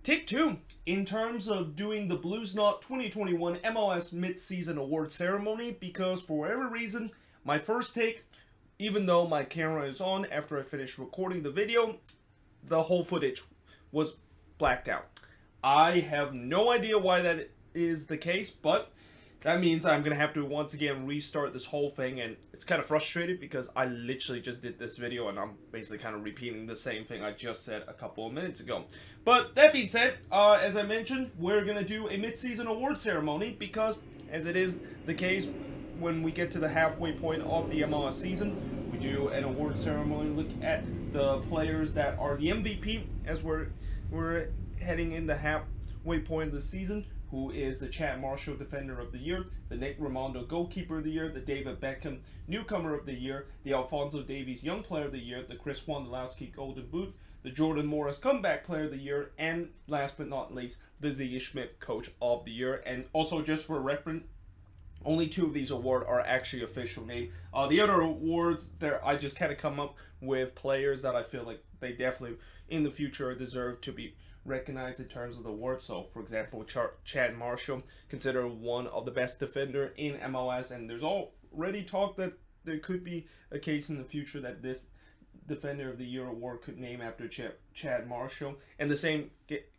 Take two. In terms of doing the Bluesnod 2021 MLS Midseason Awards ceremony, because for whatever reason, my first take, even though my camera is on after I finished recording the video, the whole footage was blacked out. I have no idea why that is the case, but that means I'm going to have to once again restart this whole thing, and it's kind of frustrating because I literally just did this video and I'm basically kind of repeating the same thing I just said a couple of minutes ago. But that being said, as I mentioned, we're going to do a mid-season award ceremony because, as it is the case when we get to the halfway point of the MLS season, we do an award ceremony, look at the players that are the MVP as we're heading in the halfway point of the season. Who is the Chad Marshall Defender of the Year, the Nick Raimondo Goalkeeper of the Year, the David Beckham Newcomer of the Year, the Alphonso Davies Young Player of the Year, the Chris Wondolowski Golden Boot, the Jordan Morris Comeback Player of the Year, and last but not least, the Ziggy Schmidt Coach of the Year. And also, just for reference, only two of these awards are actually official named. The other awards, there I just kind of come up with players that I feel like they definitely in the future deserve to be recognized in terms of the award. So, for example, Chad Marshall, considered one of the best defender in MLS, and there's already talk that there could be a case in the future that this Defender of the Year award could name after Chad Marshall. And the same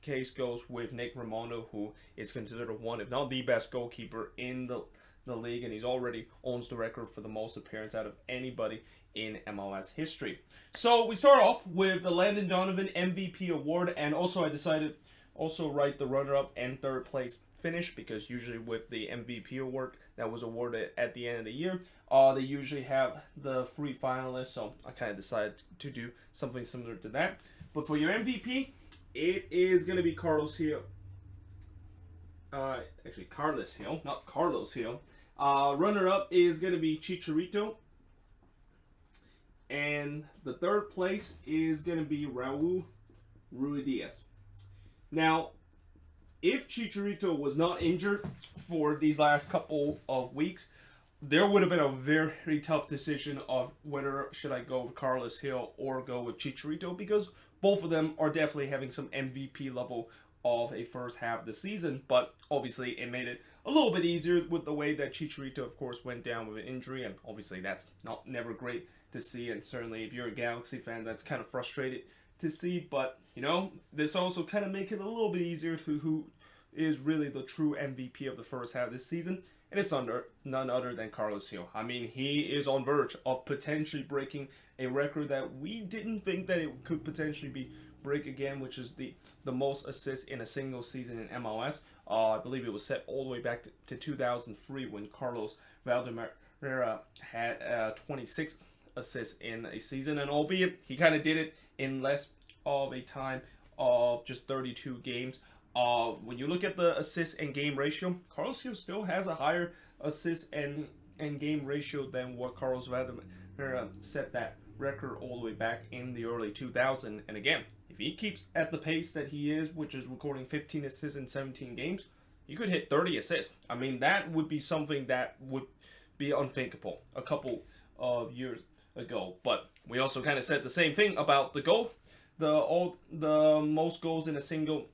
case goes with Nick Raimondo, who is considered one, if not the best goalkeeper in the league, and he's already owns the record for the most appearance out of anybody in MLS history. So we start off with the Landon Donovan MVP award, and also I decided also write the runner-up and third place finish, because usually with the MVP award that was awarded at the end of the year, they usually have the three finalists, so I kind of decided to do something similar to that. But for your MVP, it is going to be Carlos Hill. Actually, Carlos Hill, not Carlos Hill. Runner-up is going to be Chicharito. And the third place is going to be Raul Ruidiaz. Now, if Chicharito was not injured for these last couple of weeks, there would have been a very tough decision of whether should I go with Carlos Hill or go with Chicharito, because both of them are definitely having some MVP level of a first half of the season. But obviously it made it a little bit easier with the way that Chicharito, of course, went down with an injury, and obviously that's never great to see, and certainly if you're a Galaxy fan, that's kind of frustrated to see. But this also kind of make it a little bit easier to who is really the true MVP of the first half of this season, and it's under none other than Carlos Hill. I mean, he is on verge of potentially breaking a record that we didn't think that it could potentially be break again, which is the most assists in a single season in MLS. I believe it was set all the way back to 2003 when Carlos Valderrama had 26 assists in a season, and albeit he kind of did it in less of a time of just 32 games. When you look at the assist and game ratio, Carlos Hill still has a higher assist and game ratio than what Carlos Valderrama set that record all the way back in the early 2000s. And again, if he keeps at the pace that he is, which is recording 15 assists in 17 games, you could hit 30 assists. I mean, that would be something that would be unthinkable a couple of years ago. But we also kind of said the same thing about the most goals in a single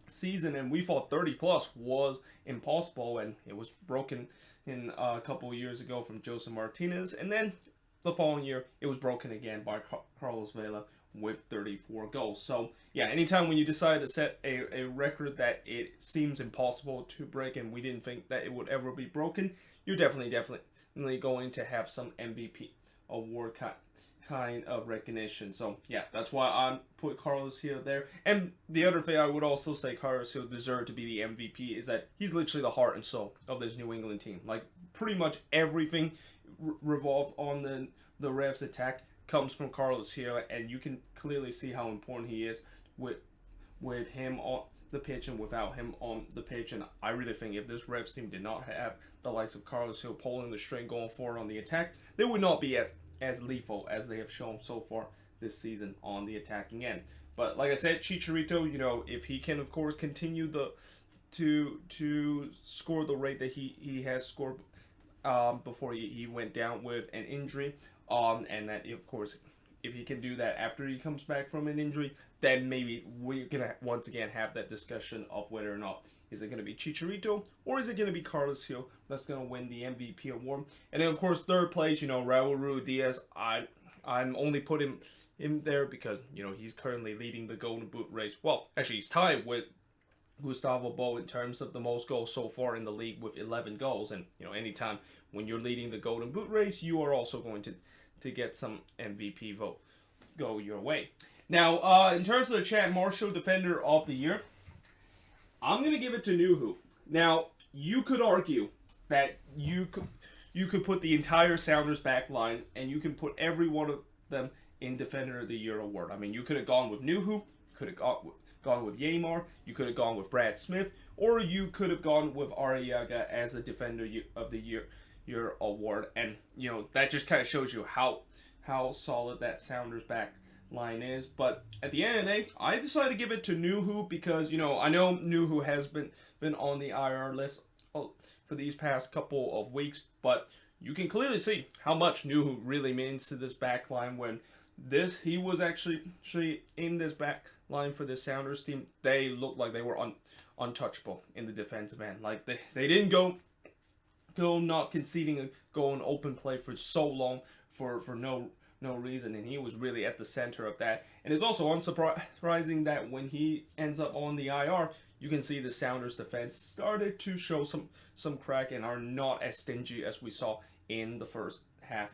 season, and we thought 30 plus was impossible, and it was broken in a couple of years ago from Joseph Martinez, and then the following year it was broken again by Carlos Vela with 34 goals. So yeah, anytime when you decide to set a record that it seems impossible to break, and we didn't think that it would ever be broken, you're definitely going to have some MVP award kind of recognition. So yeah, that's why I put Carlos Hill there. And the other thing I would also say Carlos Hill deserved to be the MVP is that he's literally the heart and soul of this New England team. Like, pretty much everything revolved on the Revs attack comes from Carlos Hill, and you can clearly see how important he is with him on the pitch and without him on the pitch. And I really think if this Revs team did not have the likes of Carlos Hill pulling the string going forward on the attack, they would not be as lethal as they have shown so far this season on the attacking end. But like I said, Chicharito, if he can, of course, continue to score the rate that he has scored before he went down with an injury, and that, of course, if he can do that after he comes back from an injury, then maybe we're gonna once again have that discussion of whether or not is it gonna be Chicharito or is it gonna be Carlos Hill that's gonna win the MVP award. And then of course third place, Raul Ruidiaz. I'm only putting him there because he's currently leading the Golden Boot race. Well, actually he's tied with Gustavo Bo in terms of the most goals so far in the league with 11 goals. And anytime when you're leading the Golden Boot race, you are also going to get some MVP vote go your way. Now, in terms of the Chad Marshall Defender of the Year, I'm going to give it to Nuhu. Now, you could argue that you could put the entire Sounders back line and you can put every one of them in Defender of the Year award. I mean, you could have gone with Nuhu, you could have gone with Yamar, you could have gone with Brad Smith, or you could have gone with Arriaga as a Defender of the Year award. And, that just kind of shows you how solid that Sounders back line is. But at the end of the day, I decided to give it to Nuhu because, I know Nuhu has been on the IR list for these past couple of weeks, but you can clearly see how much Nuhu really means to this back line when he was actually in this back line for the Sounders team. They looked like they were untouchable in the defensive end. Like they didn't go not conceding a goal in open play for so long for no reason, and he was really at the center of that. And it's also unsurprising that when he ends up on the IR, you can see the Sounders defense started to show some crack and are not as stingy as we saw in the first half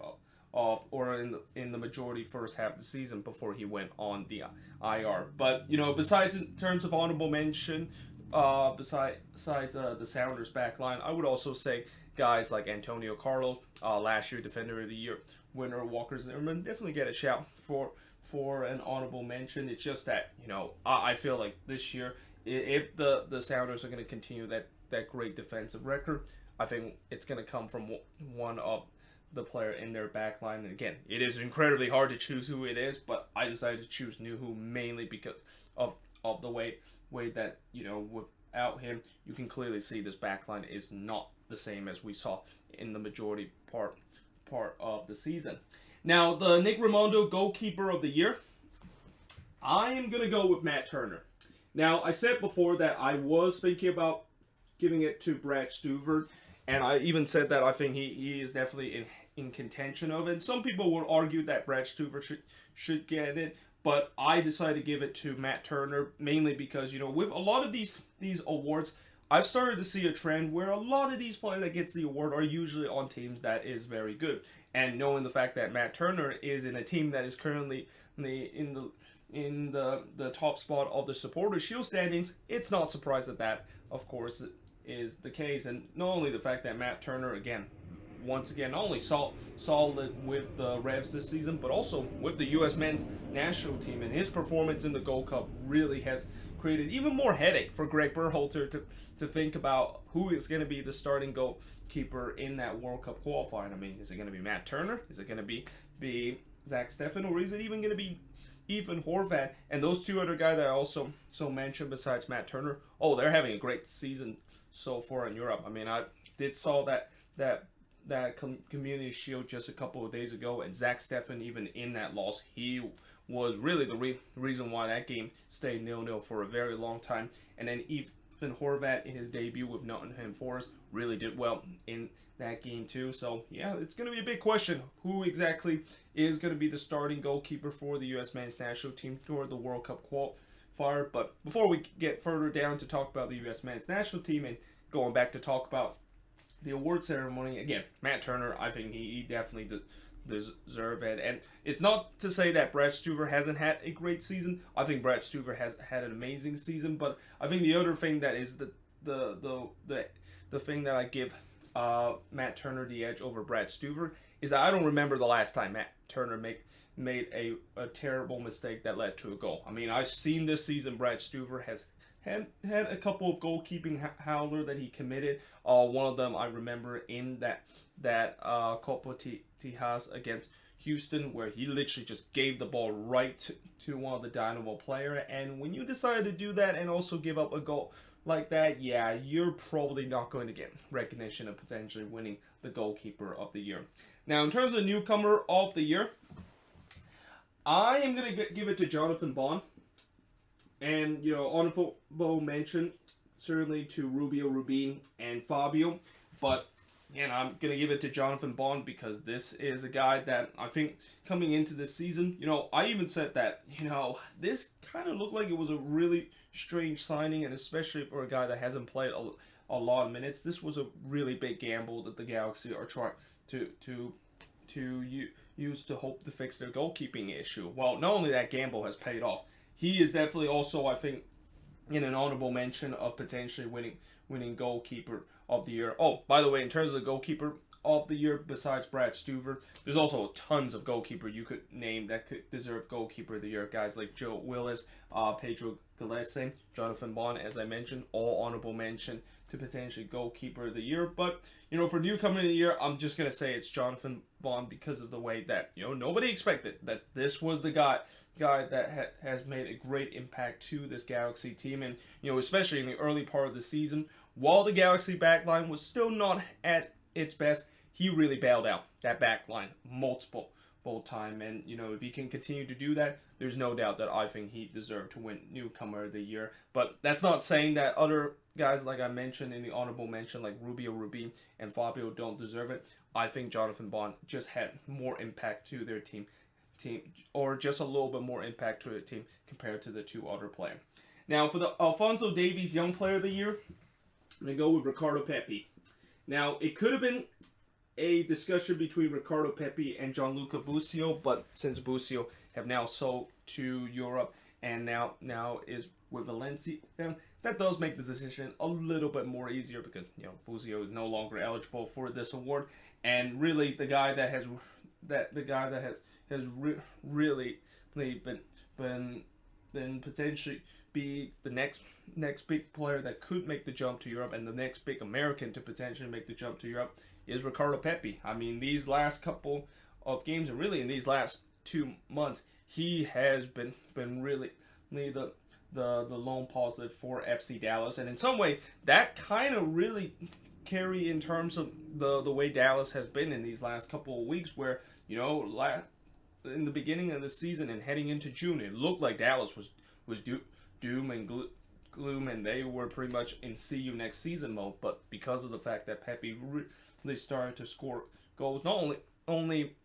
or in the majority first half of the season before he went on the IR. But besides in terms of honorable mention, besides the Sounders back line, I would also say guys like Antonio Carlos, last year Defender of the Year winner Walker Zimmerman, definitely get a shout for an honorable mention. It's just that I feel like this year, if the Sounders are going to continue that great defensive record, I think it's going to come from one of the player in their back line. And again, it is incredibly hard to choose who it is, but I decided to choose Nuhu mainly because of the way that without him, you can clearly see this back line is not the same as we saw in the majority part of the season. Now, the Nick Raimondo Goalkeeper of the Year, I am going to go with Matt Turner. Now, I said before that I was thinking about giving it to Brad Stuver, and I even said that I think he is definitely in contention of it. Some people would argue that Brad Stuver should get it, but I decided to give it to Matt Turner, mainly because, with a lot of these awards, I've started to see a trend where a lot of these players that gets the award are usually on teams that is very good. And knowing the fact that Matt Turner is in a team that is currently in the top spot of the Supporters' Shield standings, it's not surprised that of course is the case. And not only the fact that Matt Turner once again not only solid with the Revs this season, but also with the U.S. men's national team, and his performance in the Gold Cup really has created even more headache for Greg Berhalter to think about who is going to be the starting goalkeeper in that World Cup qualifying. I mean, is it going to be Matt Turner? Is it going to be Zach Steffen? Or is it even going to be Ethan Horvath? And those two other guys that I also mentioned besides Matt Turner, they're having a great season so far in Europe. I mean, I did saw that Community Shield just a couple of days ago, and Zach Steffen, even in that loss, he was really the reason why that game stayed 0-0 for a very long time. And then Ethan Horvath, in his debut with Nottingham Forest, really did well in that game too. So yeah, it's going to be a big question who exactly is going to be the starting goalkeeper for the U.S. men's national team toward the World Cup qualifier. But before we get further down to talk about the U.S. men's national team and going back to talk about the award ceremony, again, Matt Turner, I think he definitely deserve it. And it's not to say that Brad Stuver hasn't had a great season. I think Brad Stuver has had an amazing season, but I think the other thing that is the thing that I give Matt Turner the edge over Brad Stuver is that I don't remember the last time Matt Turner made a terrible mistake that led to a goal. I mean, I've seen this season Brad Stuver has had a couple of goalkeeping howler that he committed. One of them I remember in that Copa Tijas against Houston, where he literally just gave the ball right to one of the Dynamo player. And when you decide to do that and also give up a goal like that, yeah, you're probably not going to get recognition of potentially winning the Goalkeeper of the Year. Now, in terms of Newcomer of the Year, I am going to give it to Jonathan Bond. And, honorable mention, certainly to Rubio, Rubin, and Fabio. But, again, I'm going to give it to Jonathan Bond because this is a guy that I think coming into this season, I even said that, this kind of looked like it was a really strange signing, and especially for a guy that hasn't played a lot of minutes, this was a really big gamble that the Galaxy are trying to use to hope to fix their goalkeeping issue. Well, not only that gamble has paid off, he is definitely also, I think, in an honorable mention of potentially winning goalkeeper of the year. Oh, by the way, in terms of the goalkeeper of the year, besides Brad Stuver, there's also tons of goalkeeper you could name that could deserve goalkeeper of the year. Guys like Joe Willis, Pedro Gallese, Jonathan Bond, as I mentioned, all honorable mention to potentially goalkeeper of the year. But, for newcomer of the year, I'm just going to say it's Jonathan Bond because of the way that, nobody expected that this was the guy that has made a great impact to this Galaxy team. And, especially in the early part of the season, while the Galaxy backline was still not at its best, he really bailed out that backline multiple time. And, if he can continue to do that, there's no doubt that I think he deserved to win newcomer of the year. But that's not saying that other guys, like I mentioned in the honorable mention, like Rubio, Rubin, and Fabio, don't deserve it. I think Jonathan Bond just had more impact to their team, or just a little bit more impact to the team compared to the two other players. Now, for the Alphonso Davies Young Player of the Year, I'm going to go with Ricardo Pepi. Now, it could have been a discussion between Ricardo Pepi and Gianluca Busio, but since Busio have now sold to Europe and now is with Valencia, that does make the decision a little bit more easier because Busio is no longer eligible for this award, and really the guy that has really been potentially be the next big player that could make the jump to Europe, and the next big American to potentially make the jump to Europe is Ricardo Pepi. I mean, these last couple of games, and really in these last 2 months, he has been really the lone positive for FC Dallas, and in some way that kind of really carry in terms of the way Dallas has been in these last couple of weeks, where in the beginning of the season and heading into June, it looked like Dallas was doom and gloom, and they were pretty much in see you next season mode. But because of the fact that Pepi really started to score goals, not only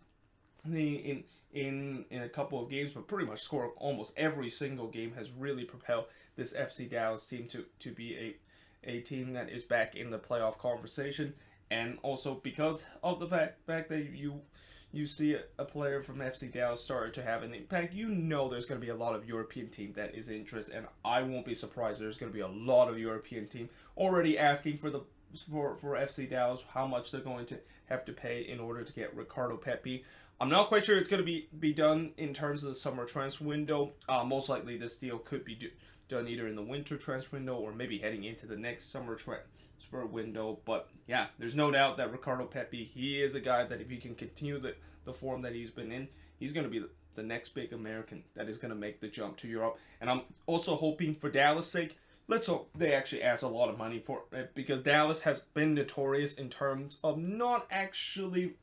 in a couple of games, but pretty much score almost every single game, has really propelled this FC Dallas team to be a team that is back in the playoff conversation. And also because of the fact that you see a player from FC Dallas started to have an impact, there's going to be a lot of European team that is interested, and I won't be surprised there's going to be a lot of European team already asking for FC Dallas how much they're going to have to pay in order to get Ricardo Pepi. I'm not quite sure it's going to be done in terms of the summer transfer window. Most likely this deal could be done either in the winter transfer window or maybe heading into the next summer transfer window. But yeah, there's no doubt that Ricardo Pepi, he is a guy that if he can continue the form that he's been in, he's going to be the next big American that is going to make the jump to Europe. And I'm also hoping for Dallas' sake, let's hope they actually ask a lot of money for it, because Dallas has been notorious in terms of not actually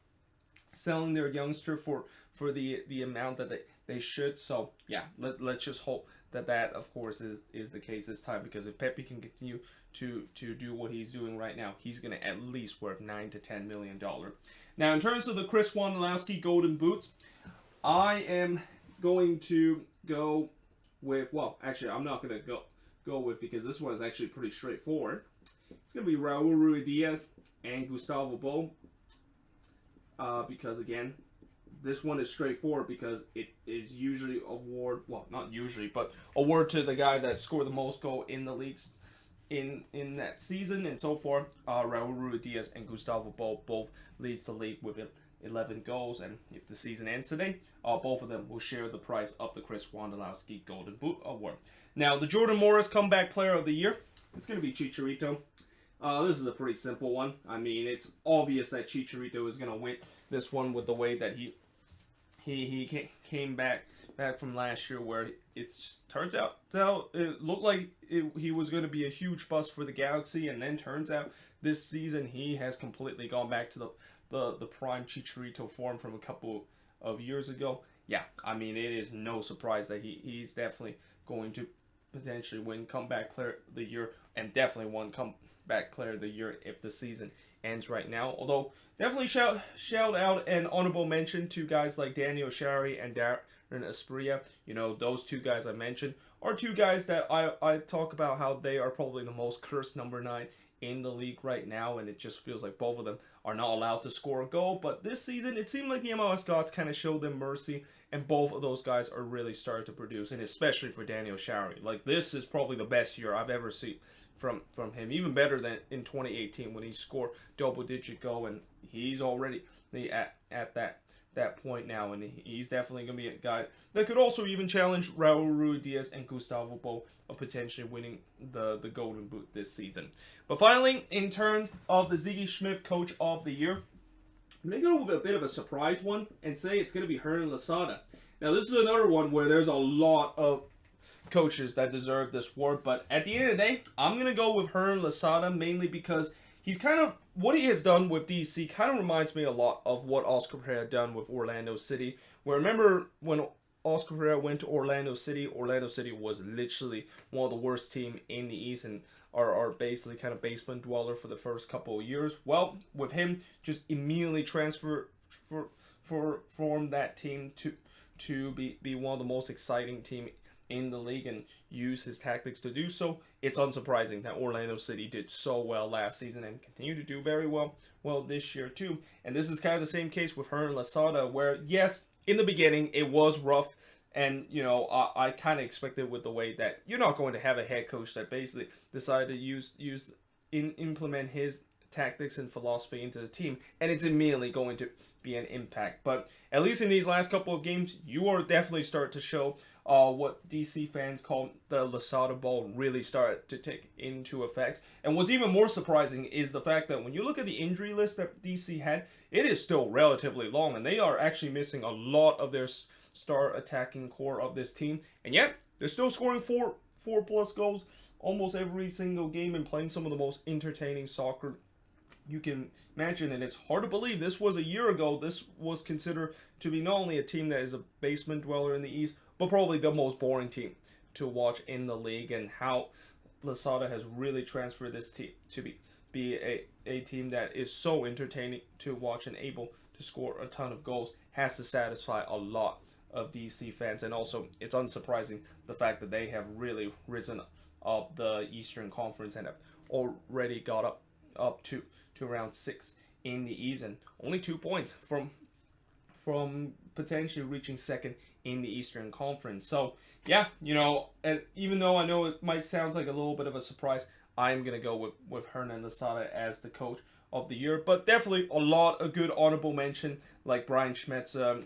selling their youngster for the amount that they should. So yeah, let's just hope that of course is the case this time, because if Pepi can continue to do what he's doing right now, he's going to at least worth $9 to $10 million. Now, in terms of the Chris Wondolowski Golden Boots, I am going to go with, well, actually, I'm not going to go with, because this one is actually pretty straightforward. It's going to be Raul Ruidiaz and Gustavo Bo, because, again, this one is straightforward because it is usually not usually, but award to the guy that scored the most goal in the leagues in that season. And so far, Raul Ruidiaz and Gustavo Bo both leads the league with 11 goals. And if the season ends today, both of them will share the prize of the Chris Wondolowski Golden Boot Award. Now, the Jordan Morris Comeback Player of the Year, it's going to be Chicharito. This is a pretty simple one. I mean, it's obvious that Chicharito is going to win this one with the way that he came back from last year, where it turns out it looked like he was going to be a huge bust for the Galaxy, and then turns out this season he has completely gone back to the prime Chicharito form from a couple of years ago. yeah, I mean, it is no surprise that he's definitely going to potentially win Comeback Player of the Year, and definitely won Comeback Player of the Year if the season ends right now. Although, definitely shout out and honorable mention to guys like Daniel Shari and Darren Asprilla. You know, those two guys I mentioned are two guys that I talk about how they are probably the most cursed number 9 in the league right now, and it just feels like both of them are not allowed to score a goal. But this season, it seemed like the MLS gods kind of showed them mercy, and both of those guys are really starting to produce, and especially for Daniel Shari. Like, this is probably the best year I've ever seen from him, even better than in 2018 when he scored double-digit goal, and he's already at that point now, and he's definitely going to be a guy that could also even challenge Raul Ruidiaz and Gustavo Bo of potentially winning the Golden Boot this season. But finally, in terms of the Ziggy Schmidt Coach of the Year, I'm going to go with a bit of a surprise one and say it's going to be Hernan Losada. Now, this is another one where there's a lot of coaches that deserve this award, but at the end of the day, I'm going to go with Hernan Losada mainly because he's kind of, what he has done with DC kind of reminds me a lot of what Oscar Pereira done with Orlando City. Where remember when Oscar Pereira went to Orlando City was literally one of the worst team in the East and are basically kind of basement dweller for the first couple of years. Well, with him, just immediately formed that team to be one of the most exciting team in the league and use his tactics to do so. It's unsurprising that Orlando City did so well last season and continue to do very well this year too. And this is kind of the same case with Hernan Losada, where yes, in the beginning it was rough, and you know I kind of expected with the way that you're not going to have a head coach that basically decided to implement his tactics and philosophy into the team, and it's immediately going to be an impact. But at least in these last couple of games, you are definitely starting to show what DC fans call the Losada ball really started to take into effect. And what's even more surprising is the fact that when you look at the injury list that DC had, it is still relatively long, and they are actually missing a lot of their star attacking core of this team, and yet they're still scoring four plus goals almost every single game and playing some of the most entertaining soccer you can imagine. And it's hard to believe this was a year ago. This was considered to be not only a team that is a basement dweller in the East, but probably the most boring team to watch in the league, and how Losada has really transferred this team to be a team that is so entertaining to watch and able to score a ton of goals has to satisfy a lot of DC fans. And also, it's unsurprising the fact that they have really risen up the Eastern Conference and have already got up to round 6 in the East, and only 2 points from potentially reaching second in the Eastern Conference. So yeah, you know, and even though I know it might sound like a little bit of a surprise, I'm gonna go with Hernan Losada as the coach of the year. But definitely a lot of good honorable mention like Brian Schmetzer,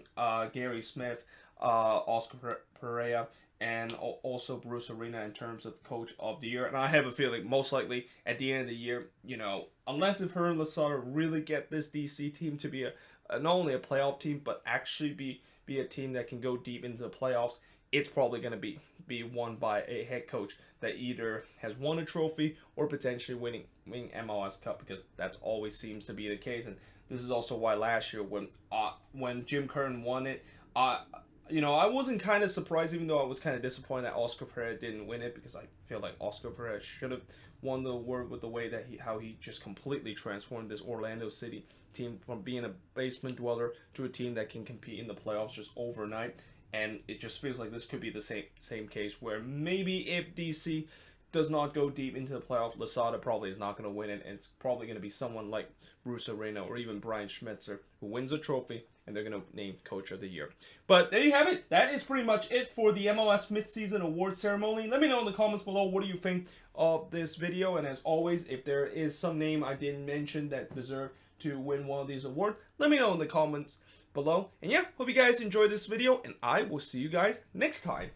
Gary Smith, Oscar Pereira, and also Bruce Arena in terms of coach of the year. And I have a feeling most likely at the end of the year, you know, unless if Hernan Losada really get this DC team to be not only a playoff team, but actually be a team that can go deep into the playoffs, it's probably going to be won by a head coach that either has won a trophy or potentially winning MLS Cup, because that's always seems to be the case. And this is also why last year when Jim Curtin won it, you know, I wasn't kind of surprised, even though I was kind of disappointed that Oscar Pereira didn't win it, because I feel like Oscar Pereira should have won the award with the way that how he just completely transformed this Orlando City team from being a basement dweller to a team that can compete in the playoffs just overnight. And it just feels like this could be the same case, where maybe if DC does not go deep into the playoff, Losada probably is not going to win it, and it's probably going to be someone like Bruce Arena or even Brian Schmetzer who wins a trophy, and they're going to name Coach of the Year. But there you have it. That is pretty much it for the MLS Midseason Awards ceremony. Let me know in the comments below, what do you think of this video? And as always, if there is some name I didn't mention that deserve to win one of these awards, let me know in the comments below. And yeah, hope you guys enjoyed this video, and I will see you guys next time.